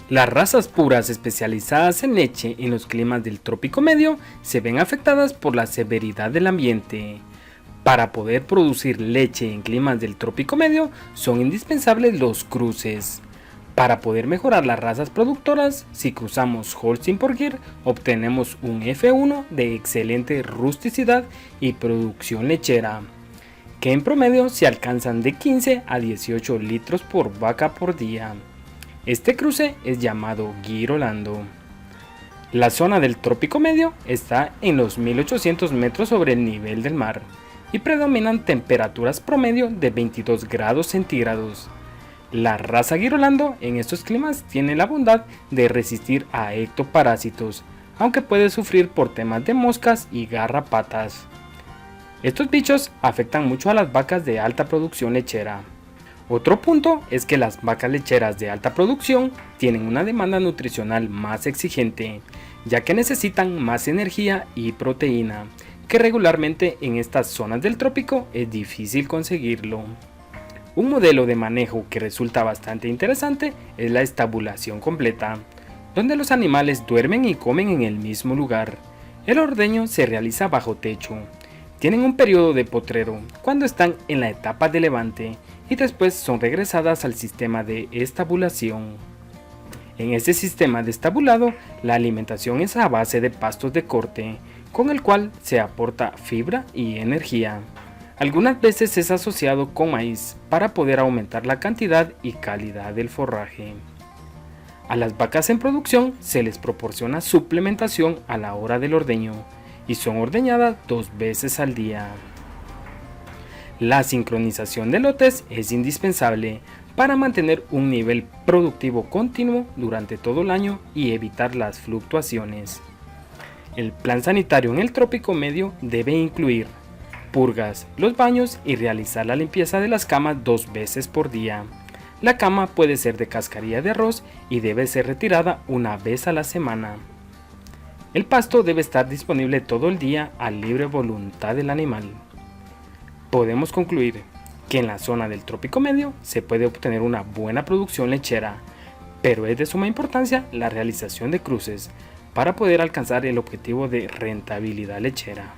Las razas puras especializadas en leche en los climas del trópico medio se ven afectadas por la severidad del ambiente. Para poder producir leche en climas del trópico medio son indispensables los cruces. Para poder mejorar las razas productoras, si cruzamos Holstein por Gir, obtenemos un F1 de excelente rusticidad y producción lechera, que en promedio se alcanzan de 15 a 18 litros por vaca por día. Este cruce es llamado Gir Holando. La zona del trópico medio está en los 1800 metros sobre el nivel del mar y predominan temperaturas promedio de 22 grados centígrados. La raza Gir Holando en estos climas tiene la bondad de resistir a ectoparásitos, aunque puede sufrir por temas de moscas y garrapatas. Estos bichos afectan mucho a las vacas de alta producción lechera. Otro punto es que las vacas lecheras de alta producción tienen una demanda nutricional más exigente, ya que necesitan más energía y proteína, que regularmente en estas zonas del trópico es difícil conseguirlo. Un modelo de manejo que resulta bastante interesante es la estabulación completa, donde los animales duermen y comen en el mismo lugar. El ordeño se realiza bajo techo. Tienen un periodo de potrero cuando están en la etapa de levante y después son regresadas al sistema de estabulación. En este sistema de estabulado, la alimentación es a base de pastos de corte, con el cual se aporta fibra y energía. Algunas veces es asociado con maíz para poder aumentar la cantidad y calidad del forraje. A las vacas en producción se les proporciona suplementación a la hora del ordeño y son ordeñadas 2 veces al día. La sincronización de lotes es indispensable para mantener un nivel productivo continuo durante todo el año y evitar las fluctuaciones. El plan sanitario en el trópico medio debe incluir purgas, los baños y realizar la limpieza de las camas 2 veces por día. La cama puede ser de cascarilla de arroz y debe ser retirada 1 vez a la semana. El pasto debe estar disponible todo el día a libre voluntad del animal. Podemos concluir que en la zona del trópico medio se puede obtener una buena producción lechera, pero es de suma importancia la realización de cruces para poder alcanzar el objetivo de rentabilidad lechera.